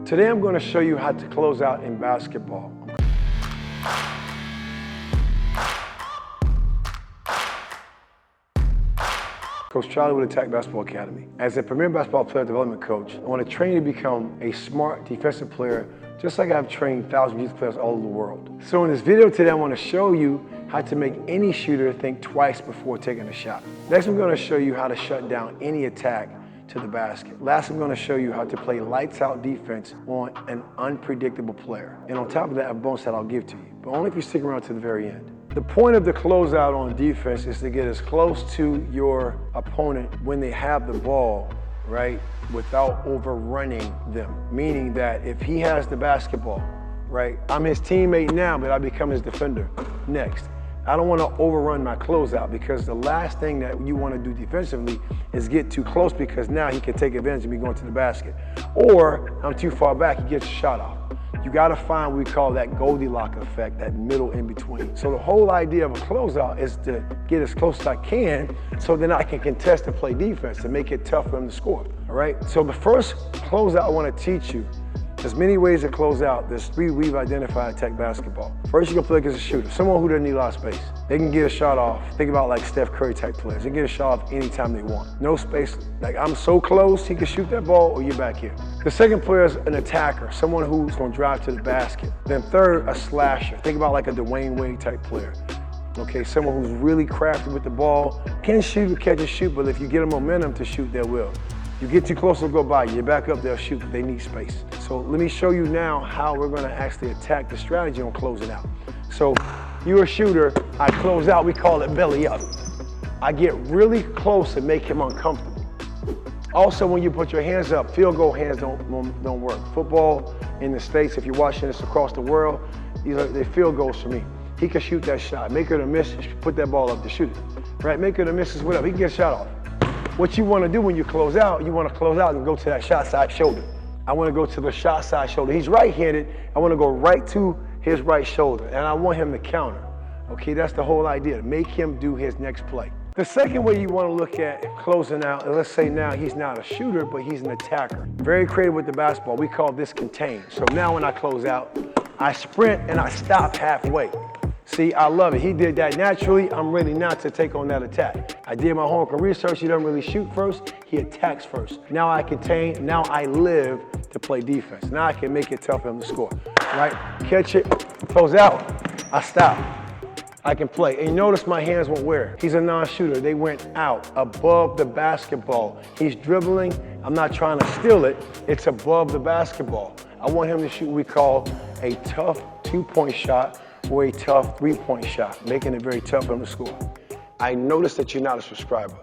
Today I'm going to show you how to close out in basketball. Coach Charlie with AttackBball Academy. As a premier basketball player development coach, I want to train you to become a smart defensive player, just like I've trained thousands of youth players all over the world. So in this video today, I want to show you how to make any shooter think twice before taking a shot. Next, I'm going to show you how to shut down any attack to the basket. Last, I'm going to show you how to play lights out defense on an unpredictable player. And on top of that, a bonus that I'll give to you, but only if you stick around to the very end. The point of the closeout on defense is to get as close to your opponent when they have the ball, right, without overrunning them. Meaning that if he has the basketball, right, I'm his teammate now, but I become his defender next. I don't want to overrun my closeout, because the last thing that you want to do defensively is get too close, because now he can take advantage of me going to the basket. Or I'm too far back, he gets a shot off. You got to find what we call that Goldilocks effect, that middle in between. So the whole idea of a closeout is to get as close as I can so then I can contest and play defense to make it tough for him to score, all right? So the first closeout I want to teach you, there's many ways to close out. There's three we've identified at AttackBball. First, you can play against a shooter, someone who doesn't need a lot of space. They can get a shot off. Think about like Steph Curry type players. They can get a shot off anytime they want. No space, like I'm so close, he can shoot that ball or you're back here. The second player is an attacker, someone who's gonna drive to the basket. Then third, a slasher. Think about like a Dwayne Wade type player. Okay, someone who's really crafty with the ball, can shoot or catch and shoot, but if you get a momentum to shoot, they will. You get too close, they'll go by you. You back up, they'll shoot. They need space. So let me show you now how we're gonna actually attack the strategy on closing out. So you're a shooter, I close out, we call it belly up. I get really close and make him uncomfortable. Also, when you put your hands up, field goal hands don't work. Football in the States, if you're watching this across the world, they field goals for me. He can shoot that shot. Make it or miss, put that ball up to shoot it. Right, make it or miss is whatever, he can get a shot off. What you want to do when you close out, you want to close out and go to that shot side shoulder. I want to go to the shot side shoulder. He's right-handed. I want to go right to his right shoulder, and I want him to counter. Okay, that's the whole idea, to make him do his next play. The second way you want to look at closing out, and let's say now he's not a shooter, but he's an attacker. Very creative with the basketball. We call this contain. So now when I close out, I sprint and I stop halfway. See, I love it. He did that naturally. I'm ready now to take on that attack. I did my homework and research. He doesn't really shoot first. He attacks first. Now I contain. Now I live to play defense. Now I can make it tough for him to score. Right? Catch it. Close out. I stop. I can play. And you notice my hands went where? He's a non-shooter. They went out above the basketball. He's dribbling. I'm not trying to steal it. It's above the basketball. I want him to shoot what we call a tough two-point shot or a tough three-point shot, making it very tough for him to score. I noticed that you're not a subscriber.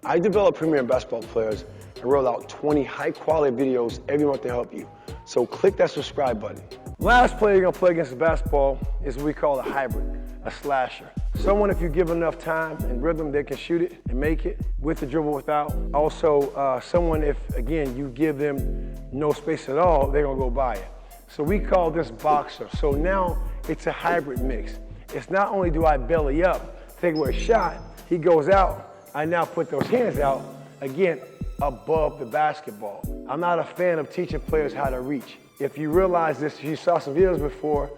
I develop premier basketball players and roll out 20 high-quality videos every month to help you. So click that subscribe button. Last player you're gonna play against the basketball is what we call a hybrid, a slasher. Someone, if you give enough time and rhythm, they can shoot it and make it with the dribble, without. Also, someone, if, again, you give them no space at all, they're gonna go by it. So we call this boxer. So now it's a hybrid mix. It's not only do I belly up, take away a shot, he goes out, I now put those hands out, again, above the basketball. I'm not a fan of teaching players how to reach. If you realize this, if you saw some videos before,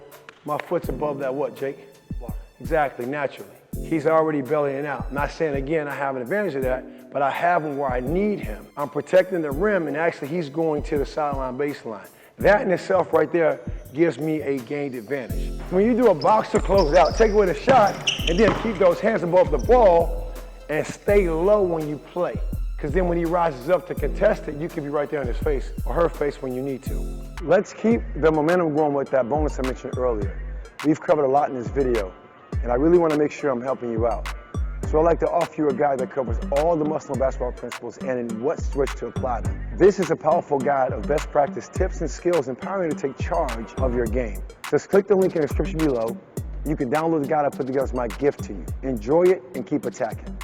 my foot's above that what, Jake? Exactly, naturally. He's already bellying out. I'm not saying, again, I have an advantage of that, but I have him where I need him. I'm protecting the rim, and actually he's going to the sideline baseline. That in itself right there gives me a gained advantage. When you do a boxer closeout, take away the shot and then keep those hands above the ball and stay low when you play. Because then when he rises up to contest it, you can be right there in his face or her face when you need to. Let's keep the momentum going with that bonus I mentioned earlier. We've covered a lot in this video, and I really want to make sure I'm helping you out. So I'd like to offer you a guide that covers all the must-know basketball principles and in what switch to apply them. This is a powerful guide of best practice tips and skills empowering you to take charge of your game. Just click the link in the description below. You can download the guide I put together as my gift to you. Enjoy it and keep attacking.